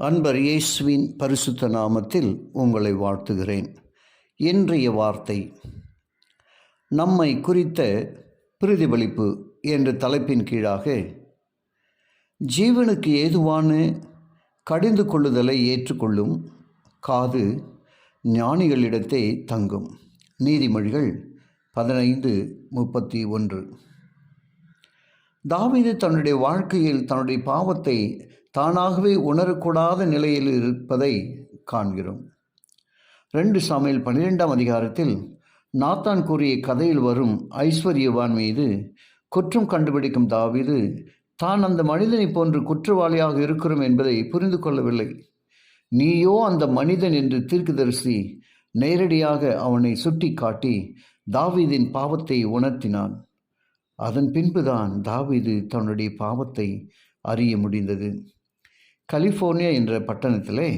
அன்பர் இயேசுவின் பரிசுத்த நாமத்தில் உங்களை வாழ்த்துகிறேன். இன்றைய வார்த்தை நம்மை குறித்த பிரதிபலிப்பு என்ற தலைப்பின் கீழாக ஜீவனுக்கு ஏதுவான கடிந்து கொள்ளுதலை ஏற்றுக்கொள்ளும் காது ஞானிகளிடத்தே தங்கும். நீதிமொழிகள் 15:31. தாவீது தன்னுடைய வாழ்க்கையில் தன்னுடைய பாவத்தை தானாகவே உணரக்கூடாத நிலையில் இருப்பதை காண்கிறோம். 2 சாமுவேல் 12ஆம் அதிகாரத்தில் நாத்தான் கூறிய கதையில் வரும் ஐஸ்வர்யவான் மீது குற்றம் கண்டுபிடிக்கும் தாவீது தான் அந்த மனிதனை போன்று குற்றவாளியாக இருக்கிறோம் என்பதை புரிந்து கொள்ளவில்லை. நீயோ அந்த மனிதன் என்று தீர்க்கதரிசி நேரடியாக அவனை சுட்டி காட்டி தாவீதின் பாவத்தை உணர்த்தினான். அதன் பின்புதான் தாவீது தன்னுடைய பாவத்தை அறிய முடிந்தது. கலிஃபோர்னியா என்ற பட்டணத்திலே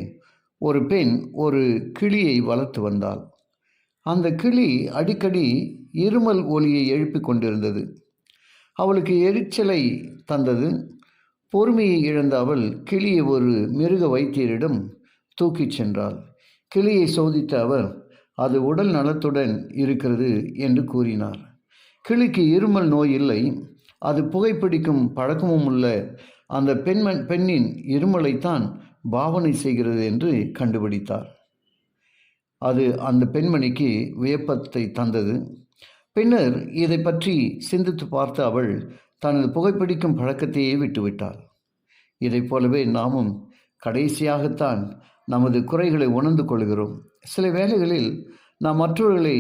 ஒரு பெண் ஒரு கிளியை வளர்த்து வந்தாள். அந்த கிளி அடிக்கடி இருமல் ஒலியை எழுப்பி கொண்டிருந்தது. அவளுக்கு எரிச்சலை தந்தது. பொறுமையை இழந்த அவள் கிளியை ஒரு மிருக வைத்தியரிடம் தூக்கிச் சென்றாள். கிளியை சோதித்த அவர் அது உடல் நலத்துடன் இருக்கிறது என்று கூறினார். கிளிக்கு இருமல் நோய் இல்லை, அது புகைப்பிடிக்கும் பழக்கமும் உள்ள அந்த பெண்ணின் இருமலைத்தான் பாவனை செய்கிறது என்று கண்டுபிடித்தார். அது அந்த பெண்மணிக்கு வியப்பத்தை தந்தது. பின்னர் இதை பற்றி சிந்தித்து பார்த்து அவள் தனது புகைப்பிடிக்கும் பழக்கத்தையே விட்டுவிட்டாள். இதை போலவே நாமும் கடைசியாகத்தான் நமது குறைகளை உணர்ந்து கொள்கிறோம். சில வேளைகளில் நாம் மற்றவர்களை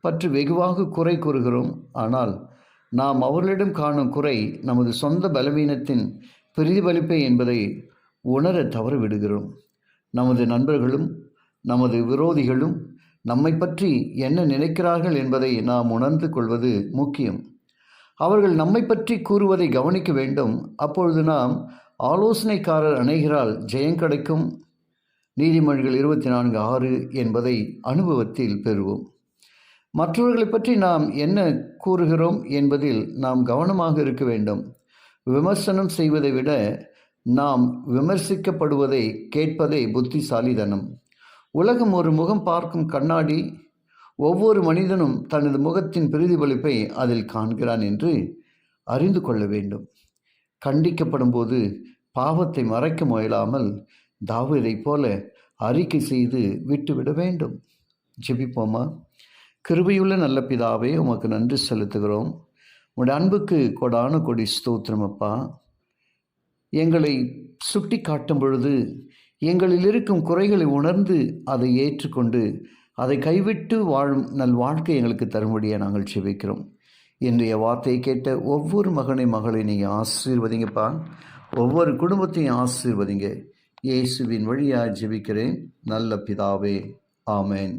பற்றி வெகுவாக குறை கூறுகிறோம். ஆனால் நாம் அவர்களிடம் காணும் குறை நமது சொந்த பலவீனத்தின் பிரதிபலிப்பே என்பதை உணர தவறு விடுகிறோம். நமது நண்பர்களும் நமது விரோதிகளும் நம்மை பற்றி என்ன நினைக்கிறார்கள் என்பதை நாம் உணர்ந்து கொள்வது முக்கியம். அவர்கள் நம்மை பற்றி கூறுவதை கவனிக்க வேண்டும். அப்பொழுது நாம் ஆலோசனைக்காரர் அணைகிறால் ஜெயம் கிடைக்கும். நீதிமொழிகள் 24:6 என்பதை அனுபவத்தில் பெறுவோம். மற்றவர்களை பற்றி நாம் என்ன கூறுகிறோம் என்பதில் நாம் கவனமாக இருக்க வேண்டும். விமர்சனம் செய்வதை விட நாம் விமர்சிக்கப்படுவதை கேட்பதே புத்திசாலித்தனம். உலகம் ஒரு முகம் பார்க்கும் கண்ணாடி. ஒவ்வொரு மனிதனும் தனது முகத்தின் பிரதிபலிப்பை அதில் காண்கிறான் என்று அறிந்து கொள்ள வேண்டும். கண்டிக்கப்படும் போது பாவத்தை மறைக்க முயலாமல் தாவீதைப் போல அறிக்கை செய்து விட்டுவிட வேண்டும். ஜெபிப்போமா? கிருபையுள்ள நல்ல பிதாவே, உமக்கு நன்றி செலுத்துகிறோம். உடைய அன்புக்கு கொடான கொடி ஸ்தோத்திரம் அப்பா. எங்களை சுட்டி காட்டும் பொழுது எங்களில் இருக்கும் குறைகளை உணர்ந்து அதை ஏற்றுக்கொண்டு அதை கைவிட்டு வாழும் நல் வாழ்க்கை எங்களுக்கு தரும்படியாக நாங்கள் ஜெபிக்கிறோம். இன்றைய வார்த்தையை கேட்ட ஒவ்வொரு மகளை நீங்கள் ஆசீர்வதிங்கப்பா. ஒவ்வொரு குடும்பத்தையும் ஆசீர்வதிங்க. இயேசுவின் வழியாக ஜெபிக்கிறேன் நல்ல பிதாவே. ஆமேன்.